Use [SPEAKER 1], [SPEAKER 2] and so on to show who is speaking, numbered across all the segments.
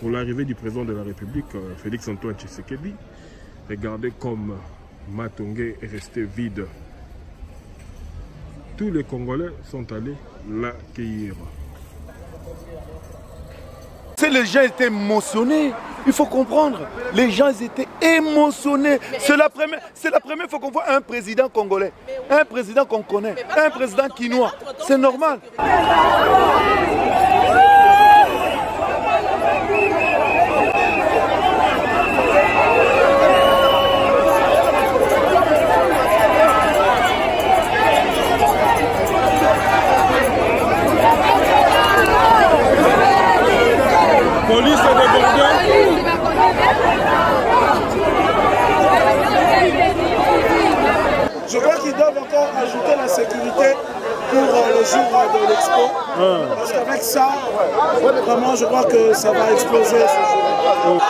[SPEAKER 1] Pour l'arrivée du président de la République, Félix-Antoine Tshisekedi, regardez comme Matongé est resté vide. Tous les Congolais sont allés l'accueillir.
[SPEAKER 2] Les gens étaient émotionnés, il faut comprendre. Les gens étaient émotionnés. C'est la première fois qu'on voit un président congolais, un président qu'on connaît, un président quinois. C'est normal.
[SPEAKER 1] Police est débordée.
[SPEAKER 3] Je crois qu'ils doivent encore ajouter la sécurité pour le jour de l'expo. Parce qu'avec ça, vraiment, je crois que ça va exploser ce jour.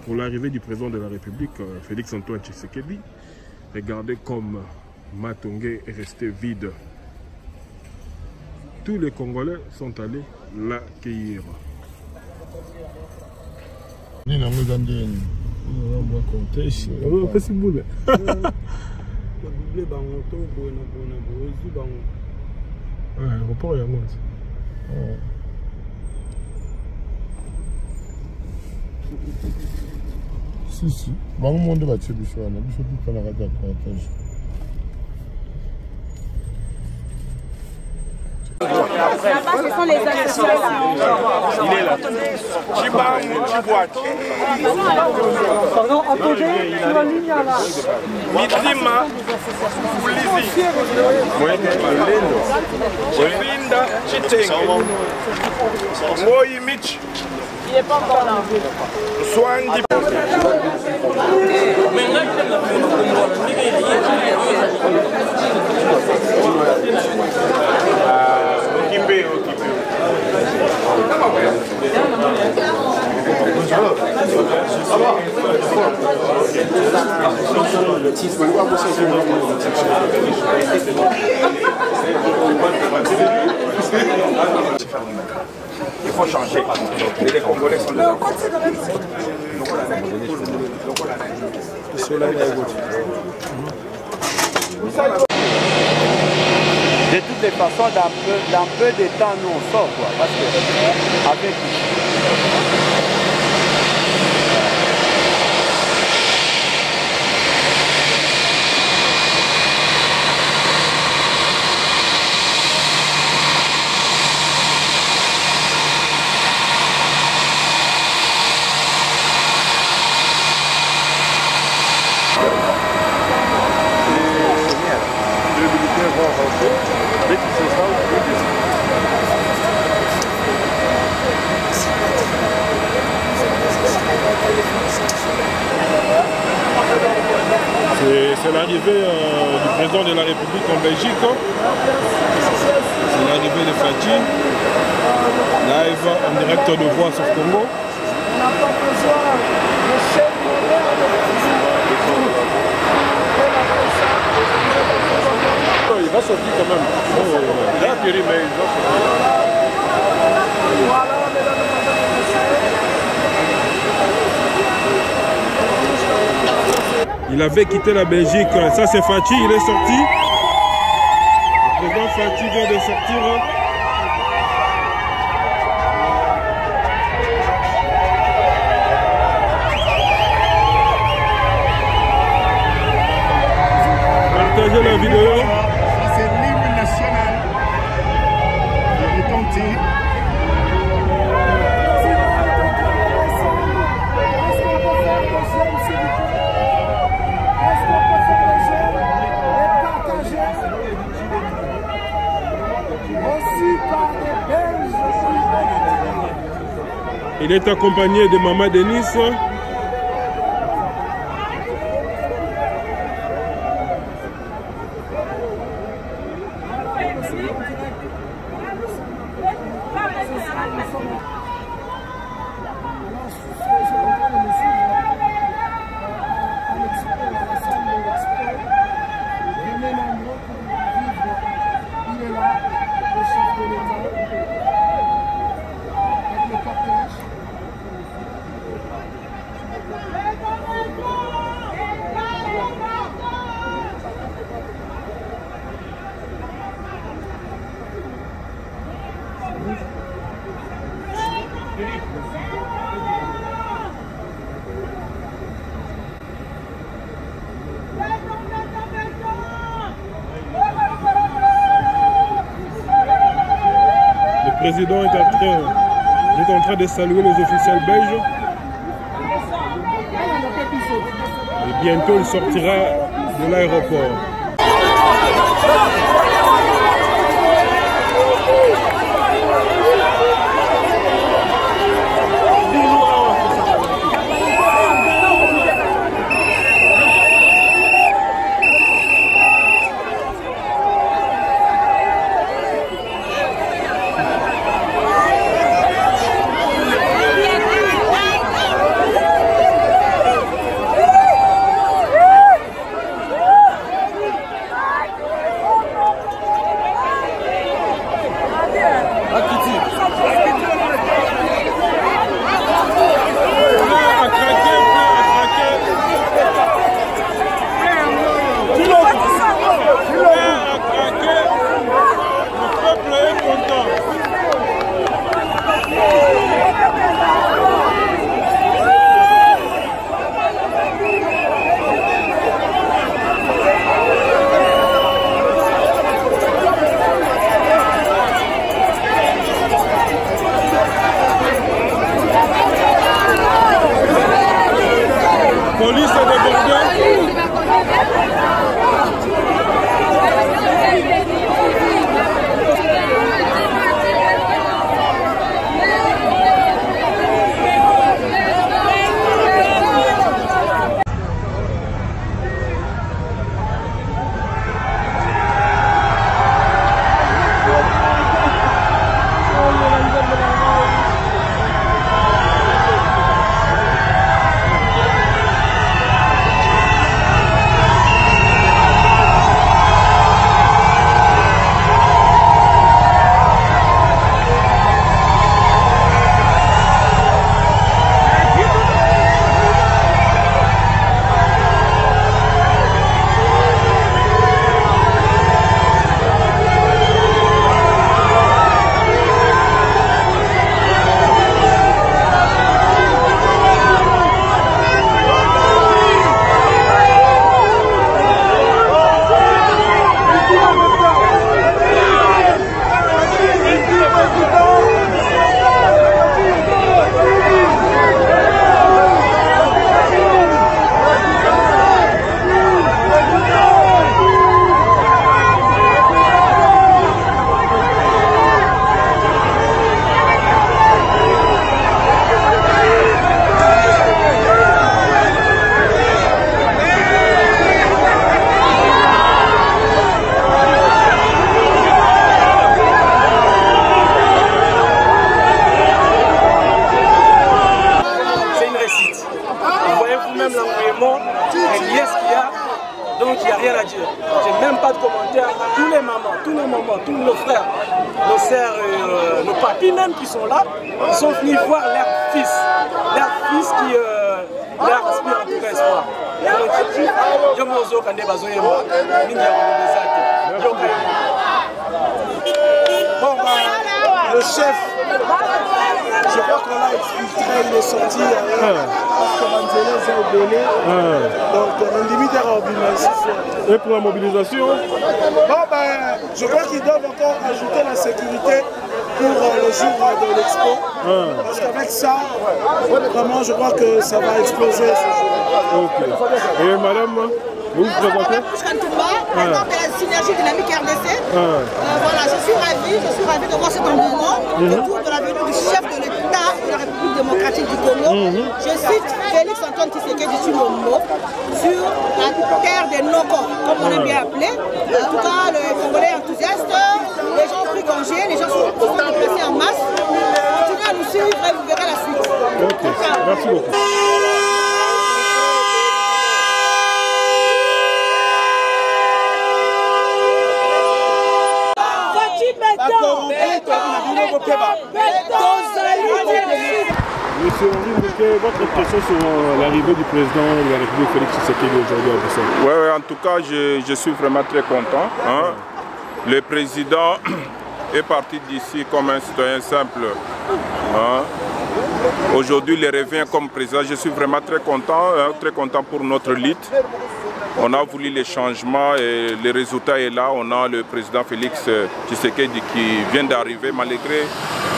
[SPEAKER 1] Pour l'arrivée du président de la République, Félix-Antoine Tshisekedi, regardez comme Matongé est resté vide. Tous les Congolais sont allés l'accueillir.
[SPEAKER 4] Si, bango monde batie biso wana biso tout na kati ya partage.
[SPEAKER 5] Là-bas, ce sont les associations.
[SPEAKER 3] Il est là.
[SPEAKER 5] Pardon, entendez sur la ligne là.
[SPEAKER 3] Mitima, Ulizi, Chilinda, Chitengue, Moï Mitch.
[SPEAKER 5] Il n'est pas encore là.
[SPEAKER 3] Swandi.
[SPEAKER 6] Il faut changer. Les Congolais sont là.
[SPEAKER 2] De toutes les façons, dans peu de temps, nous on sort quoi. Parce que avec
[SPEAKER 1] c'est l'arrivée du président de la République en Belgique. C'est l'arrivée de Fatih. Live en direct de Voix sur Congo. Il va sortir quand même. Il a atterri, mais il va sortir. Il avait quitté la Belgique. Ça, c'est Fatih, il est sorti. Le président Fatih vient de sortir. Partagez la vidéo.
[SPEAKER 4] C'est l'hymne national. Il retentit.
[SPEAKER 3] Merci.
[SPEAKER 1] Il est accompagné de Maman Denis. Le président est en train de saluer les officiels belges. Et bientôt il sortira de l'aéroport.
[SPEAKER 3] Donc il n'y a rien à dire. J'ai même pas de commentaires. Tous les mamans, tous nos mamans, tous nos frères, nos sœurs, nos papis même qui sont là, ils sont venus voir leur fils qui leur inspire en tout cas espoir. Bon, le chef, je crois qu'on l'a exfiltré, il est sorti parce que Manzélé s'est obélé. Donc on limite à mobilisation.
[SPEAKER 1] Et pour la mobilisation?
[SPEAKER 3] Bon, ben, je crois qu'ils doivent encore ajouter la sécurité pour le jour de l'expo. Parce qu'avec ça, vraiment, je crois que ça va exploser ce jour.
[SPEAKER 1] Ok. Et madame, vous vous présentez?
[SPEAKER 7] Présidente de la synergie dynamique RDC. Voilà, je suis ravie de voir cet engouement autour de la venue du chef de l'État de la République démocratique démocratique du Congo. Je cite Félix Antoine Tshisekedi Tshilombo sur la terre des Noko, comme on aime bien appeler. En tout cas, le Congolais enthousiaste, les gens ont pris congé, les gens sont déplacés en masse. Continuez à nous suivre et vous verrez la suite.
[SPEAKER 1] Ok, merci beaucoup. Monsieur Henri Mouquet, votre impression sur l'arrivée du président de la République Félix Tshisekedi aujourd'hui à Bruxelles?
[SPEAKER 6] Oui, en tout cas, je suis vraiment très content. Hein. Le président est parti d'ici comme un citoyen simple. Hein. Aujourd'hui, il revient comme président. Je suis vraiment très content pour notre lutte. On a voulu les changements et le résultat est là. On a le président Félix Tshisekedi qui vient d'arriver. Malgré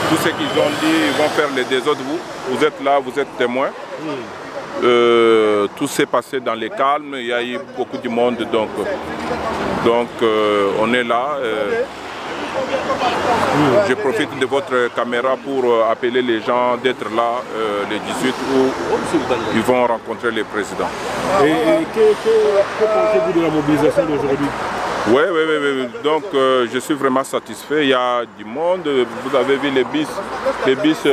[SPEAKER 6] tout ce qu'ils ont dit, ils vont faire les désordres. Vous êtes là, vous êtes témoins. Tout s'est passé dans le calme. Il y a eu beaucoup de monde. Donc on est là. Je profite de votre caméra pour appeler les gens d'être là le 18 où ils vont rencontrer le président.
[SPEAKER 1] Et que pensez-vous de la mobilisation d'aujourd'hui?
[SPEAKER 6] Oui. Donc je suis vraiment satisfait. Il y a du monde. Vous avez vu les bus. Les bus,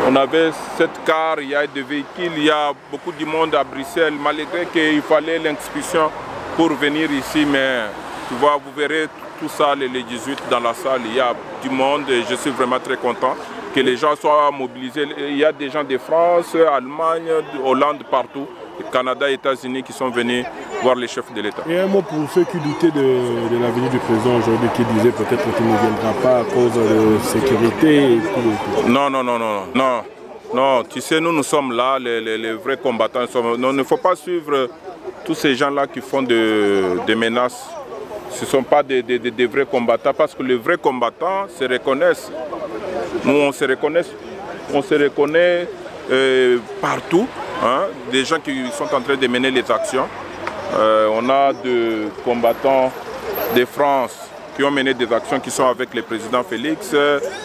[SPEAKER 6] on avait 7 cars, il y a des véhicules, il y a beaucoup de monde à Bruxelles, malgré qu'il fallait l'inscription pour venir ici. Mais tu vois, vous verrez tout ça les 18 dans la salle, il y a du monde et je suis vraiment très content que les gens soient mobilisés. Il y a des gens de France, Allemagne, Hollande, partout, Canada, États-Unis qui sont venus voir les chefs de l'État.
[SPEAKER 1] Et un mot pour ceux qui doutaient de la venue du président aujourd'hui, qui disaient peut-être qu'il ne viendra pas à cause de sécurité et tout.
[SPEAKER 6] Non, tu sais, nous sommes là, les vrais combattants. Il ne faut pas suivre tous ces gens-là qui font des menaces. Ce ne sont pas des vrais combattants, parce que les vrais combattants se reconnaissent. Nous, on se reconnaît partout, hein, des gens qui sont en train de mener les actions. On a des combattants de France qui ont mené des actions qui sont avec le président Félix,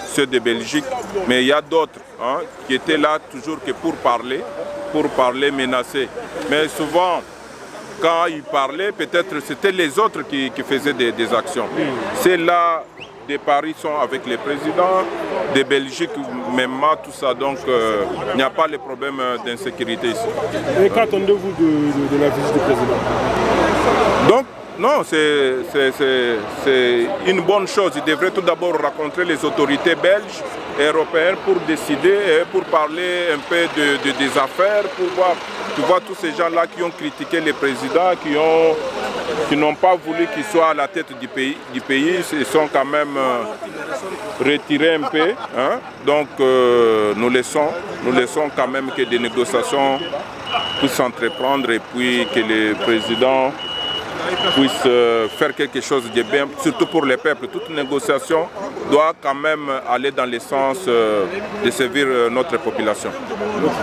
[SPEAKER 6] ceux de Belgique, mais il y a d'autres qui étaient là toujours que pour parler, menacer. Mais souvent, quand ils parlaient, peut-être c'était les autres qui faisaient des actions. C'est là, des Paris sont avec les présidents, de Belgique, même tout ça, donc il n'y a pas de problème d'insécurité ici.
[SPEAKER 1] Et qu'attendez-vous de la visite du président?
[SPEAKER 6] Donc, non, c'est une bonne chose. Il devrait tout d'abord rencontrer les autorités belges et européennes pour décider, pour parler un peu des affaires, pour voir, tu vois, tous ces gens-là qui ont critiqué le président, qui n'ont pas voulu qu'il soit à la tête du pays, ils sont quand même retirés un peu. Hein? Donc nous laissons quand même que des négociations puissent s'entreprendre et puis que le président puisse faire quelque chose de bien, surtout pour les peuples. Toute négociation doit quand même aller dans le sens de servir notre population.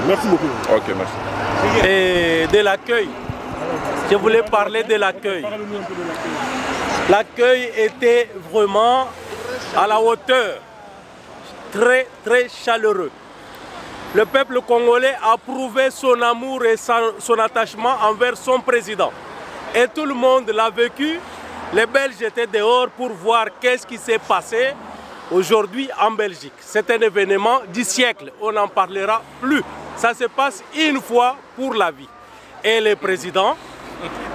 [SPEAKER 1] Merci beaucoup.
[SPEAKER 6] Ok, merci.
[SPEAKER 8] Et de l'accueil. Je voulais parler de l'accueil. L'accueil était vraiment à la hauteur, très très chaleureux. Le peuple congolais a prouvé son amour et son attachement envers son président. Et tout le monde l'a vécu. Les Belges étaient dehors pour voir qu'est-ce qui s'est passé aujourd'hui en Belgique. C'est un événement du siècle. On n'en parlera plus. Ça se passe une fois pour la vie. Et le président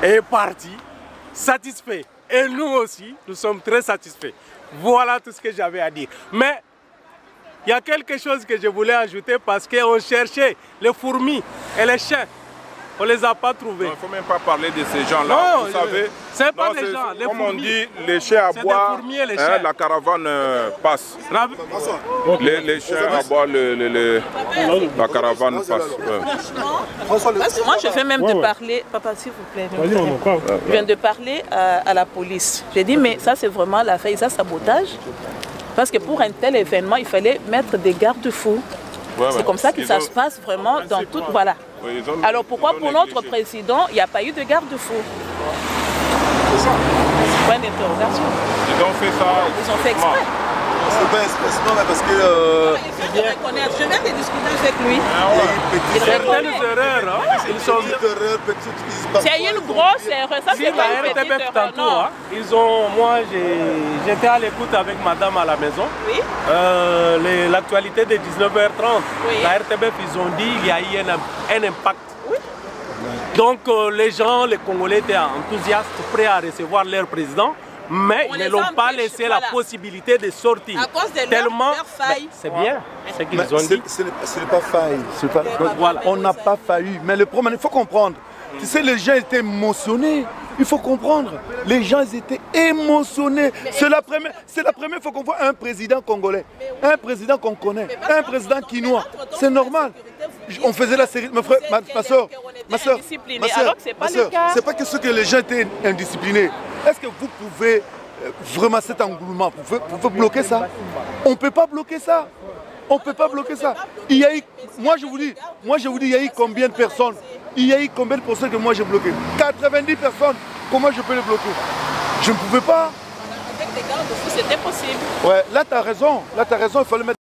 [SPEAKER 8] est parti satisfait. Et nous aussi, nous sommes très satisfaits. Voilà tout ce que j'avais à dire. Mais il y a quelque chose que je voulais ajouter parce qu'on cherchait les fourmis et les chiens. On ne les a pas trouvés.
[SPEAKER 6] Il ne faut même pas parler de ces gens-là. Vous savez,
[SPEAKER 8] c'est pas des gens. Les
[SPEAKER 6] comme on dit, les chiens aboient, la caravane passe. Les chiens aboient, la caravane passe.
[SPEAKER 9] Moi, je viens même de parler, papa, s'il vous plaît. Je viens de parler à la police. J'ai dit, mais ça, c'est vraiment la faille, ça, sabotage. Parce que pour un tel événement, il fallait mettre des garde-fous. C'est comme ça que ça se passe vraiment dans toute... Voilà. Alors pourquoi pour notre président, il n'y a pas eu de garde-fou? Point d'interrogation.
[SPEAKER 6] Ils ont fait ça.
[SPEAKER 9] Ils ont fait exprès.
[SPEAKER 2] c'est pas expressement, mais parce que...
[SPEAKER 9] Il vient de reconnaître. Je viens de discuter avec lui.
[SPEAKER 8] Certaines erreurs, hein, ils sont...
[SPEAKER 9] C'est une grosse erreur. Ça, c'est pas une petite erreur.
[SPEAKER 8] Tantôt, hein, ils ont... Moi, j'étais à l'écoute avec madame à la maison.
[SPEAKER 9] Oui.
[SPEAKER 8] L'actualité de 19h30.
[SPEAKER 9] Oui.
[SPEAKER 8] La RTBF, ils ont dit qu'il y a eu un impact. Oui. Donc, les gens, les Congolais étaient enthousiastes, prêts à recevoir leur président. Mais ils ne l'ont pas laissé la possibilité de sortir.
[SPEAKER 9] À cause de
[SPEAKER 8] leur
[SPEAKER 9] faille.
[SPEAKER 8] C'est bien ce qu'ils ont dit.
[SPEAKER 2] Ce n'est pas faille. Voilà. On n'a pas failli. Mais le problème, il faut comprendre. Tu sais, les gens étaient émotionnés. Il faut comprendre. Les gens étaient émotionnés. C'est la première fois qu'on voit un président congolais. Un président qu'on connaît. Un président quinois. C'est normal. On faisait la série. Ma soeur, c'est pas que ce que les gens étaient indisciplinés. Est-ce que vous pouvez vraiment cet engouement, vous pouvez bloquer ça? On ne peut pas bloquer ça. On ne peut pas bloquer ça. Il y a eu, moi je vous dis, il y a eu combien de personnes? Il y a eu combien de personnes que moi j'ai bloqué? 90 personnes. Comment je peux les bloquer? Je ne pouvais pas.
[SPEAKER 9] Avec des gardes-fous, c'était possible.
[SPEAKER 2] Ouais, là tu as raison. Là tu as raison, il fallait mettre